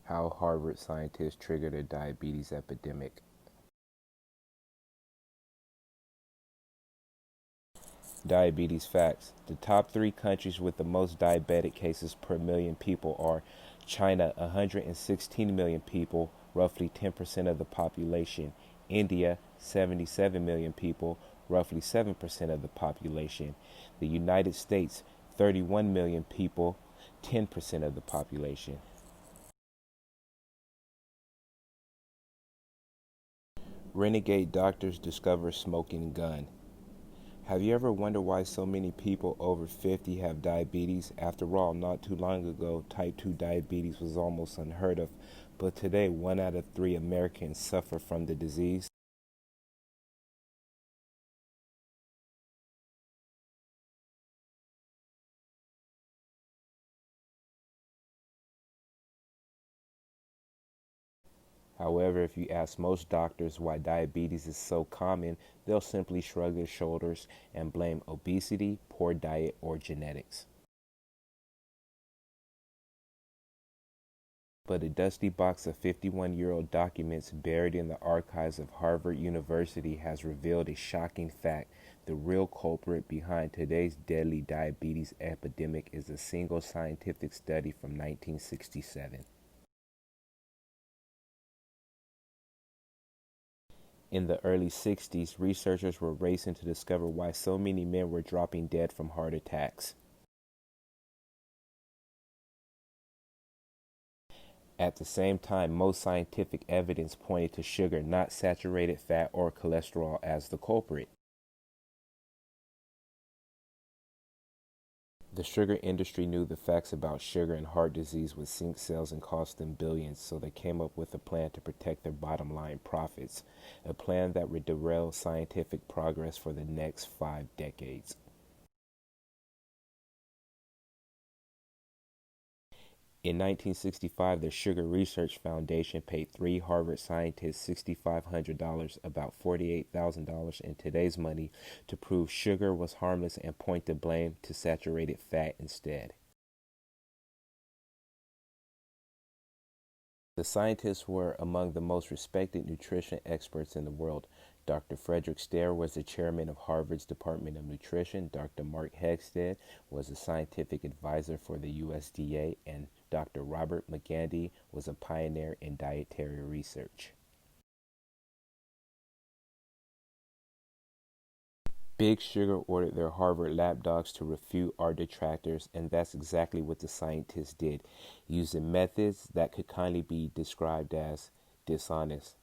How Harvard scientists triggered a diabetes epidemic. Diabetes facts. The top three countries with the most diabetic cases per million people are China, 116 million people, roughly 10% of the population; India, 77 million people, roughly 7% of the population; the United States, 31 million people, 10% of the population. Renegade doctors discover smoking gun. Have you ever wondered why so many people over 50 have diabetes? After all, not too long ago, type 2 diabetes was almost unheard of, but today 1 out of 3 Americans suffer from the disease. However, if you ask most doctors why diabetes is so common, they'll simply shrug their shoulders and blame obesity, poor diet, or genetics. But a dusty box of 51-year-old documents buried in the archives of Harvard University has revealed a shocking fact. The real culprit behind today's deadly diabetes epidemic is a single scientific study from 1967. In the early 60s, researchers were racing to discover why so many men were dropping dead from heart attacks. At the same time, most scientific evidence pointed to sugar, not saturated fat or cholesterol, as the culprit. The sugar industry knew the facts about sugar and heart disease would sink sales and cost them billions, so they came up with a plan to protect their bottom line profits, a plan that would derail scientific progress for the next 5 decades. In 1965, the Sugar Research Foundation paid 3 Harvard scientists $6,500, about $48,000 in today's money, to prove sugar was harmless and point the blame to saturated fat instead. The scientists were among the most respected nutrition experts in the world. Dr. Frederick Stare was the chairman of Harvard's Department of Nutrition. Dr. Mark Hegstead was a scientific advisor for the USDA, and Dr. Robert McGandy was a pioneer in dietary research. Big Sugar ordered their Harvard lab dogs to refute our detractors, and that's exactly what the scientists did, using methods that could kindly be described as dishonest.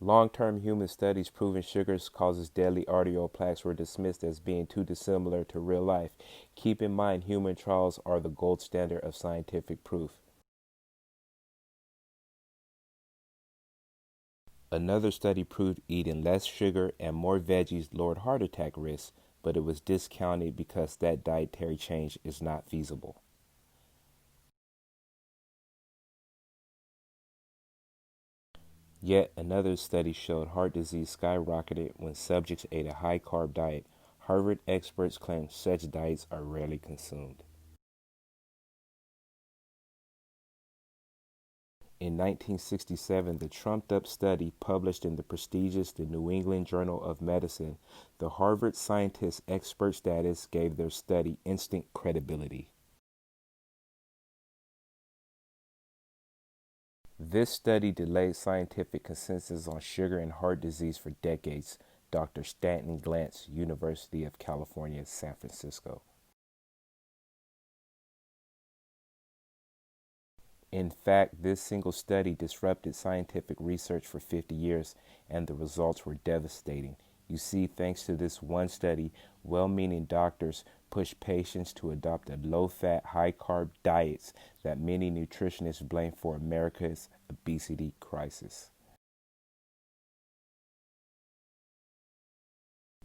Long-term human studies proving sugar causes deadly arterial plaques were dismissed as being too dissimilar to real life. Keep in mind, human trials are the gold standard of scientific proof. Another study proved eating less sugar and more veggies lowered heart attack risk, but it was discounted because that dietary change is not feasible. Yet another study showed heart disease skyrocketed when subjects ate a high carb diet. Harvard experts claim such diets are rarely consumed. In 1967, the trumped up study published in the prestigious The New England Journal of Medicine, the Harvard scientists' expert status gave their study instant credibility. This study delayed scientific consensus on sugar and heart disease for decades. Dr. Stanton Glantz, University of California, San Francisco. In fact, this single study disrupted scientific research for 50 years, and the results were devastating. You see, thanks to this one study, well meaning doctors pushed patients to adopt a low fat, high carb diets that many nutritionists blame for America's obesity crisis.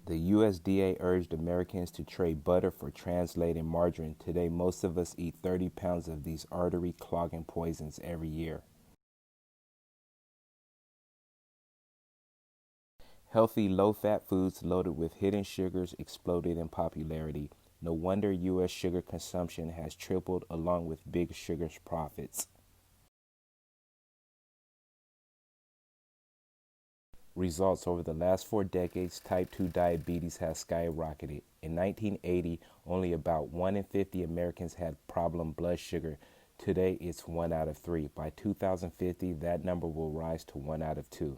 The USDA urged Americans to trade butter for translated margarine. Today, most of us eat 30 pounds of these artery clogging poisons every year. Healthy, low fat foods loaded with hidden sugars exploded in popularity. No wonder U.S. sugar consumption has tripled along with Big Sugar's profits. Results: over the last 4 decades, type 2 diabetes has skyrocketed. In 1980, only about 1 in 50 Americans had problem blood sugar. Today, it's 1 out of 3. By 2050, that number will rise to 1 out of 2.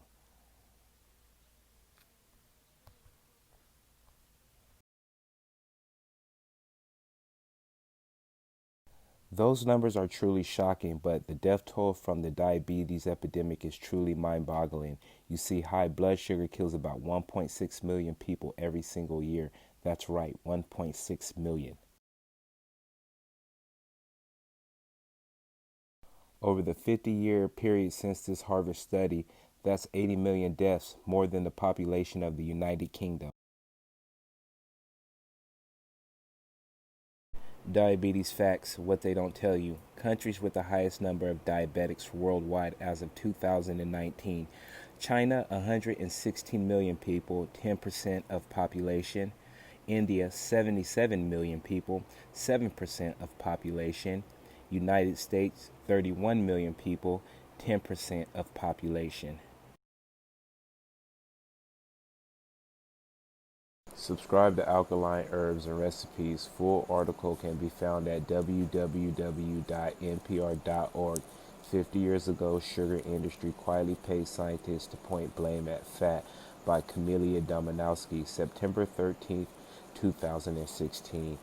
Those numbers are truly shocking, but the death toll from the diabetes epidemic is truly mind-boggling. You see, high blood sugar kills about 1.6 million people every single year. That's right, 1.6 million. Over the 50-year period since this Harvard study, that's 80 million deaths, more than the population of the United Kingdom. Diabetes facts: what they don't tell you. Countries with the highest number of diabetics worldwide as of 2019. China, 116 million people, 10% of population. India, 77 million people, 7% of population. United States, 31 million people, 10% of population. Subscribe to Alkaline Herbs and Recipes. Full article can be found at www.npr.org. 50 years ago, sugar industry quietly paid scientists to point blame at fat, by Camila Domonoske, September 13th, 2016.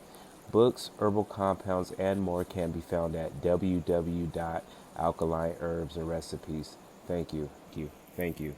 Books, herbal compounds, and more can be found at www.alkalineherbsandrecipes. Thank you. Thank you.